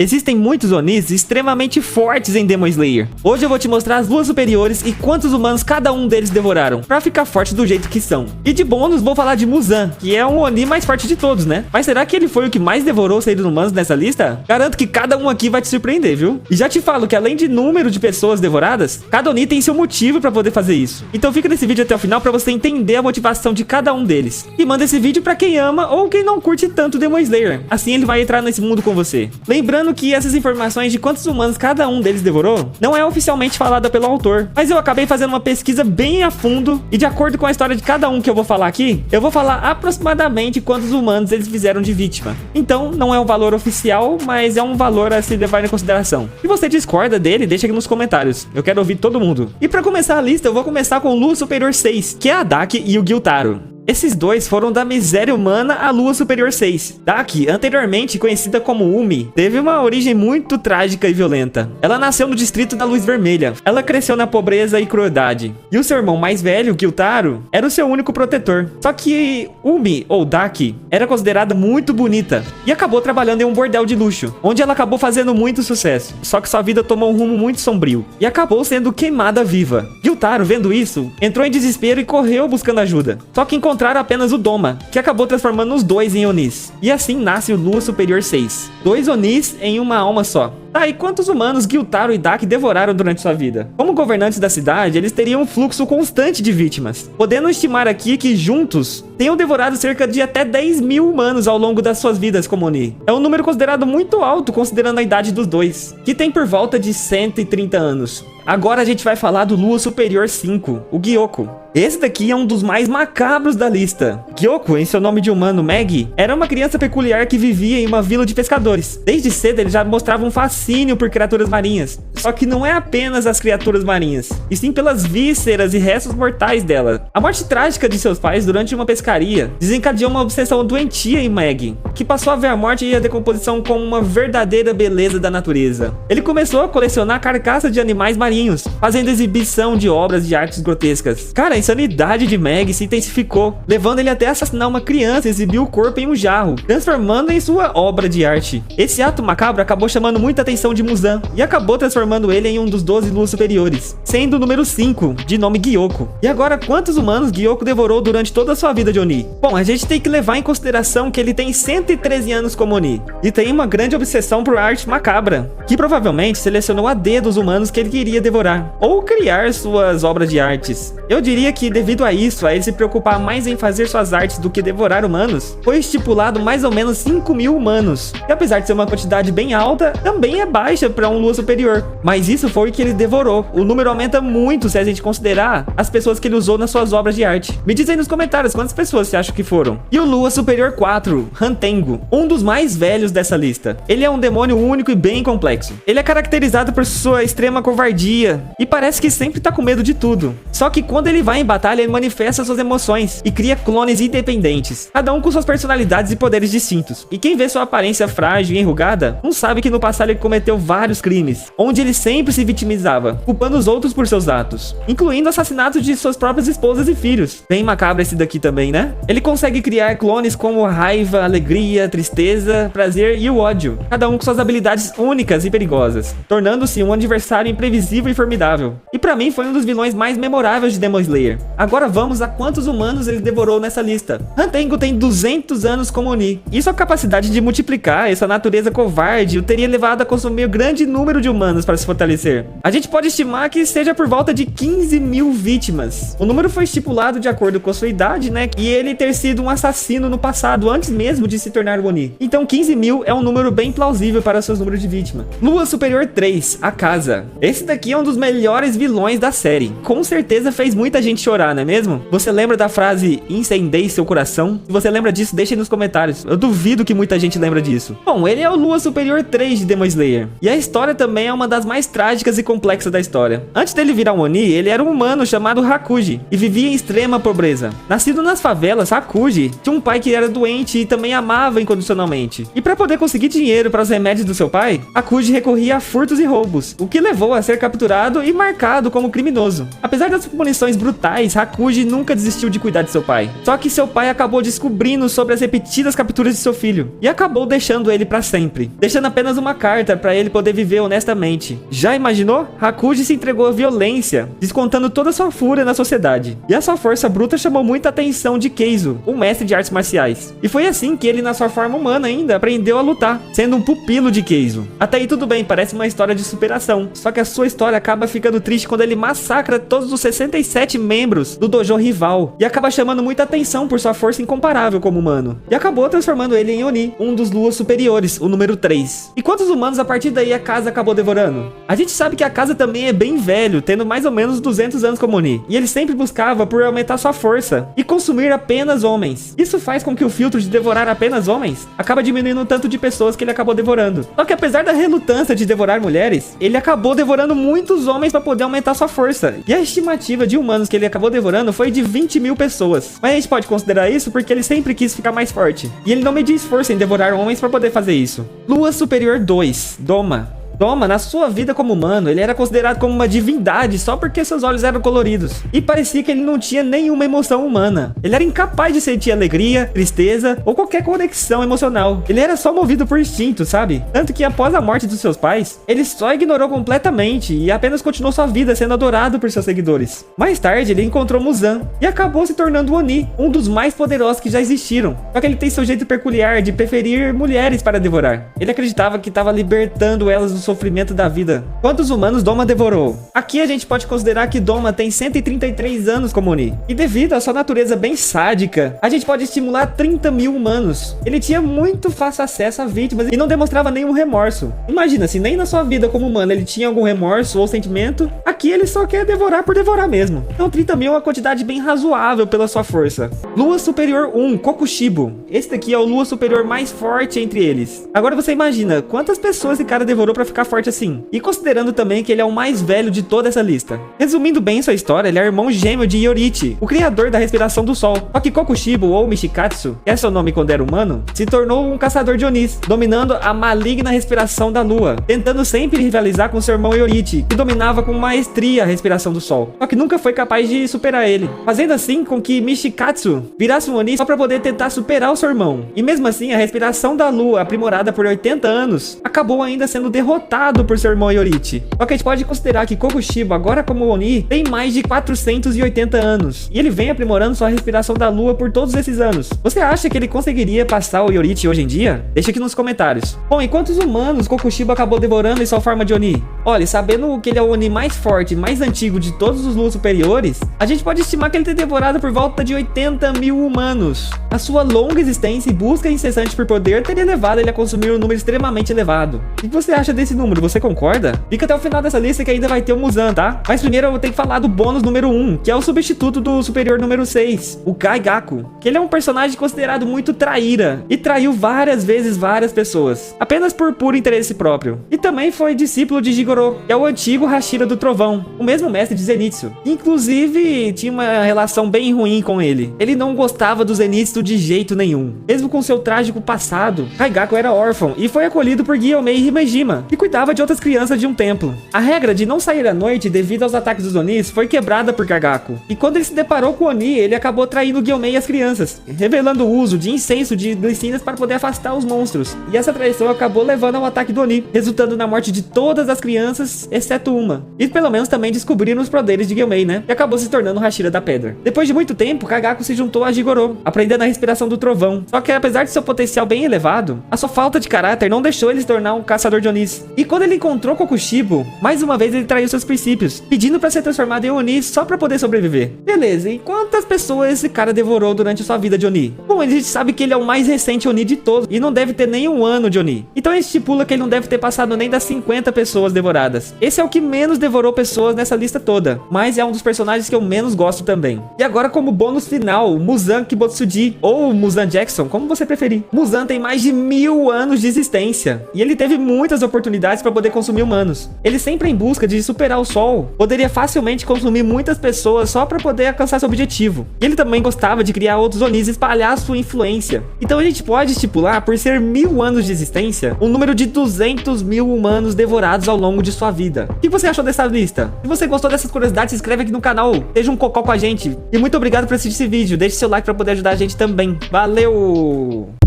Existem muitos Onis extremamente fortes em Demon Slayer. Hoje eu vou te mostrar as luas superiores e quantos humanos cada um deles devoraram, pra ficar forte do jeito que são. E de bônus vou falar de Muzan, que é um Oni mais forte de todos, né? Mas será que ele foi o que mais devorou seres humanos nessa lista? Garanto que cada um aqui vai te surpreender, viu? E já te falo que além de número de pessoas devoradas, cada Oni tem seu motivo pra poder fazer isso. Então fica nesse vídeo até o final pra você entender a motivação de cada um deles. E manda esse vídeo pra quem ama ou quem não curte tanto Demon Slayer. Assim ele vai entrar nesse mundo com você. Lembrando que essas informações de quantos humanos cada um deles devorou não é oficialmente falada pelo autor, mas eu acabei fazendo uma pesquisa bem a fundo e de acordo com a história de cada um que eu vou falar aqui, eu vou falar aproximadamente quantos humanos eles fizeram de vítima. Então não é um valor oficial, mas é um valor a se levar em consideração. Se você discorda dele, deixa aqui nos comentários. Eu quero ouvir todo mundo. E pra começar a lista, eu vou começar com o Lua Superior 6, que é a Daki e o Gyutaro. Esses dois foram da miséria humana à Lua Superior 6. Daki, anteriormente conhecida como Umi, teve uma origem muito trágica e violenta. Ela nasceu no distrito da Luz Vermelha. Ela cresceu na pobreza e crueldade. E o seu irmão mais velho, Gyutaro, era o seu único protetor. Só que Umi, ou Daki, era considerada muito bonita e acabou trabalhando em um bordel de luxo, onde ela acabou fazendo muito sucesso. Só que sua vida tomou um rumo muito sombrio e acabou sendo queimada viva. Gyutaro, vendo isso, entrou em desespero e correu buscando ajuda. Só que encontraram apenas o Doma, que acabou transformando os dois em Onis. E assim nasce o Lua Superior 6. 2 Onis em uma alma só. Tá, e quantos humanos Gyutaro e Daki devoraram durante sua vida? Como governantes da cidade, eles teriam um fluxo constante de vítimas, podendo estimar aqui que juntos tenham devorado cerca de até 10.000 humanos ao longo das suas vidas como Oni. É um número considerado muito alto considerando a idade dos dois, que tem por volta de 130 anos. Agora a gente vai falar do Lua Superior 5, o Gyoko. Esse daqui é um dos mais macabros da lista. Gyoko, em seu nome de humano Meg, era uma criança peculiar que vivia em uma vila de pescadores. Desde cedo ele já mostrava um fascínio por criaturas marinhas. Só que não é apenas as criaturas marinhas, e sim pelas vísceras e restos mortais dela. A morte trágica de seus pais durante uma pescaria desencadeou uma obsessão doentia em Meg, que passou a ver a morte e a decomposição como uma verdadeira beleza da natureza. Ele começou a colecionar carcaças de animais marinhos, fazendo exibição de obras de artes grotescas. Cara, a insanidade de Meg se intensificou, levando ele até assassinar uma criança e exibir o corpo em um jarro, transformando em sua obra de arte. Esse ato macabro acabou chamando muita atenção de Muzan e acabou transformando ele em um dos 12 luas superiores, sendo o número 5, de nome Gyoko. E agora, quantos humanos Gyoko devorou durante toda a sua vida de Oni? Bom, a gente tem que levar em consideração que ele tem 113 anos como Oni, e tem uma grande obsessão por arte macabra, que provavelmente selecionou a dedo os humanos que ele queria devorar, ou criar suas obras de artes. Eu diria que devido a isso, a ele se preocupar mais em fazer suas artes do que devorar humanos, foi estipulado mais ou menos 5.000 humanos, que apesar de ser uma quantidade bem alta, também é baixa para um lua superior. Mas isso foi o que ele devorou. O número aumenta muito se a gente considerar as pessoas que ele usou nas suas obras de arte. Me diz aí nos comentários quantas pessoas você acha que foram. E o Lua Superior 4, Hantengo, um dos mais velhos dessa lista. Ele é um demônio único e bem complexo. Ele é caracterizado por sua extrema covardia e parece que sempre tá com medo de tudo. Só que quando ele vai em batalha, ele manifesta suas emoções e cria clones independentes, cada um com suas personalidades e poderes distintos. E quem vê sua aparência frágil e enrugada, não sabe que no passado ele cometeu vários crimes, onde ele sempre se vitimizava, culpando os outros por seus atos, incluindo assassinatos de suas próprias esposas e filhos. Bem macabro esse daqui também, né? Ele consegue criar clones como raiva, alegria, tristeza, prazer e o ódio, cada um com suas habilidades únicas e perigosas, tornando-se um adversário imprevisível e formidável. E pra mim foi um dos vilões mais memoráveis de Demon Slayer. Agora vamos a quantos humanos ele devorou nessa lista. Hantengo tem 200 anos como Oni, e sua capacidade de multiplicar essa natureza covarde o teria levado a consumir um grande número de humanos para se fortalecer. A gente pode estimar que seja por volta de 15.000 vítimas. O número foi estipulado de acordo com sua idade, né? E ele ter sido um assassino no passado, antes mesmo de se tornar o Oni. Então 15.000 é um número bem plausível para seus números de vítima. Lua Superior 3, a Casa. Esse daqui é um dos melhores vilões da série. Com certeza fez muita gente chorar, não é mesmo? Você lembra da frase "incendeie seu coração"? Se você lembra disso, deixa aí nos comentários. Eu duvido que muita gente lembra disso. Bom, ele é o Lua Superior 3 de Demon Slayer. E a história também é uma das mais trágicas e complexas da história. Antes dele virar um Oni, ele era um humano chamado Hakuji e vivia em extrema pobreza. Nascido nas favelas, Hakuji tinha um pai que era doente e também amava incondicionalmente. E para poder conseguir dinheiro para os remédios do seu pai, Hakuji recorria a furtos e roubos, o que levou a ser capturado e marcado como criminoso. Apesar das punições brutais, Hakuji nunca desistiu de cuidar de seu pai. Só que seu pai acabou descobrindo sobre as repetidas capturas de seu filho e acabou deixando ele para sempre, deixando apenas uma carta certa para ele poder viver honestamente. Já imaginou? Hakuji se entregou à violência, descontando toda a sua fúria na sociedade. E a sua força bruta chamou muita atenção de Keizo, um mestre de artes marciais. E foi assim que ele, na sua forma humana ainda, aprendeu a lutar, sendo um pupilo de Keizo. Até aí tudo bem, parece uma história de superação. Só que a sua história acaba ficando triste quando ele massacra todos os 67 membros do dojo rival. E acaba chamando muita atenção por sua força incomparável como humano. E acabou transformando ele em Oni, um dos luas superiores, o número 3. E quantos humanos a partir daí a casa acabou devorando? A gente sabe que a casa também é bem velho, tendo mais ou menos 200 anos como Oni. E ele sempre buscava por aumentar sua força e consumir apenas homens. Isso faz com que o filtro de devorar apenas homens acaba diminuindo o tanto de pessoas que ele acabou devorando. Só que apesar da relutância de devorar mulheres, ele acabou devorando muitos homens para poder aumentar sua força. E a estimativa de humanos que ele acabou devorando foi de 20 mil pessoas. Mas a gente pode considerar isso porque ele sempre quis ficar mais forte. E ele não media esforço em devorar homens para poder fazer isso. Lua Superior 2, Doma. Doma, na sua vida como humano, ele era considerado como uma divindade só porque seus olhos eram coloridos. E parecia que ele não tinha nenhuma emoção humana. Ele era incapaz de sentir alegria, tristeza ou qualquer conexão emocional. Ele era só movido por instinto, sabe? Tanto que após a morte dos seus pais, ele só ignorou completamente e apenas continuou sua vida sendo adorado por seus seguidores. Mais tarde, ele encontrou Muzan e acabou se tornando Oni, um dos mais poderosos que já existiram. Só que ele tem seu jeito peculiar de preferir mulheres para devorar. Ele acreditava que estava libertando elas do sofrimento da vida. Quantos humanos Doma devorou? Aqui a gente pode considerar que Doma tem 133 anos como Oni. E devido à sua natureza bem sádica, a gente pode estimular 30 mil humanos. Ele tinha muito fácil acesso a vítimas e não demonstrava nenhum remorso. Imagina, se nem na sua vida como humano ele tinha algum remorso ou sentimento, aqui ele só quer devorar por devorar mesmo. Então 30 mil é uma quantidade bem razoável pela sua força. Lua Superior 1, Kokushibo. Esse daqui é o Lua Superior mais forte entre eles. Agora você imagina, quantas pessoas esse cara devorou pra ficar forte assim? E considerando também que ele é o mais velho de toda essa lista. Resumindo bem sua história, ele é irmão gêmeo de Yorichi, o criador da respiração do sol. Só que Kokushibo, ou Mishikatsu, que é seu nome quando era humano, se tornou um caçador de Onis, dominando a maligna respiração da lua, tentando sempre rivalizar com seu irmão Yorichi, que dominava com maestria a respiração do sol. Só que nunca foi capaz de superar ele, fazendo assim com que Mishikatsu virasse um Oni só para poder tentar superar o seu irmão. E mesmo assim, a respiração da lua, aprimorada por 80 anos, acabou ainda sendo derrotada por seu irmão Yorichi. Só que a gente pode considerar que Kokushibo, agora como Oni, tem mais de 480 anos. E ele vem aprimorando sua respiração da lua por todos esses anos. Você acha que ele conseguiria passar o Yorichi hoje em dia? Deixa aqui nos comentários. Bom, e quantos humanos Kokushibo acabou devorando em sua forma de Oni? Olha, sabendo que ele é o Oni mais forte e mais antigo de todos os luas superiores, a gente pode estimar que ele tem devorado por volta de 80 mil humanos. A sua longa existência e busca incessante por poder teria levado ele a consumir um número extremamente elevado. O que você acha desse número? Você concorda? Fica até o final dessa lista que ainda vai ter o Muzan, tá? Mas primeiro eu tenho que falar do bônus número 1, que é o substituto do superior número 6, o Kaigaku, que ele é um personagem considerado muito traíra e traiu várias vezes várias pessoas, apenas por puro interesse próprio. E também foi discípulo de Jigoro, que é o antigo Hashira do Trovão, o mesmo mestre de Zenitsu. Inclusive, tinha uma relação bem ruim com ele. Ele não gostava do Zenitsu de jeito nenhum. Mesmo com seu trágico passado, Kaigaku era órfão e foi acolhido por Gyomei Himejima, que cuidava de outras crianças de um templo. A regra de não sair à noite devido aos ataques dos Onis foi quebrada por Kaigaku. E quando ele se deparou com o Oni, ele acabou traindo Gyomei e as crianças, revelando o uso de incenso de glicinas para poder afastar os monstros. E essa traição acabou levando ao ataque do Oni, resultando na morte de todas as crianças, exceto uma. E pelo menos também descobriram os poderes de Gyomei, né? E acabou se tornando o Hashira da Pedra. Depois de muito tempo, Kaigaku se juntou a Jigoro, aprendendo a respiração do trovão. Só que apesar de seu potencial bem elevado, a sua falta de caráter não deixou ele se tornar um caçador de Onis. E quando ele encontrou Kokushibo, mais uma vez ele traiu seus princípios, pedindo para ser transformado em Oni só para poder sobreviver. Beleza, e quantas pessoas esse cara devorou durante sua vida de Oni? Bom, a gente sabe que ele é o mais recente Oni de todos e não deve ter nem um ano de Oni. Então ele estipula que ele não deve ter passado nem das 50 pessoas devoradas. Esse é o que menos devorou pessoas nessa lista toda, mas é um dos personagens que eu menos gosto também. E agora como bônus final, Muzan Kibotsuji, ou Muzan Jackson, como você preferir. Muzan tem mais de 1000 anos de existência, e ele teve muitas oportunidades para poder consumir humanos. Ele sempre em busca de superar o sol, poderia facilmente consumir muitas pessoas só para poder alcançar seu objetivo. E ele também gostava de criar outros Onis e espalhar sua influência. Então a gente pode estipular, por ser 1000 anos de existência, um número de 200 mil humanos devorados ao longo de sua vida. O que você achou dessa lista? Se você gostou dessas curiosidades, se inscreve aqui no canal, seja um cocó com a gente. E muito obrigado por assistir esse vídeo, deixe seu like para poder ajudar a gente também. Valeu!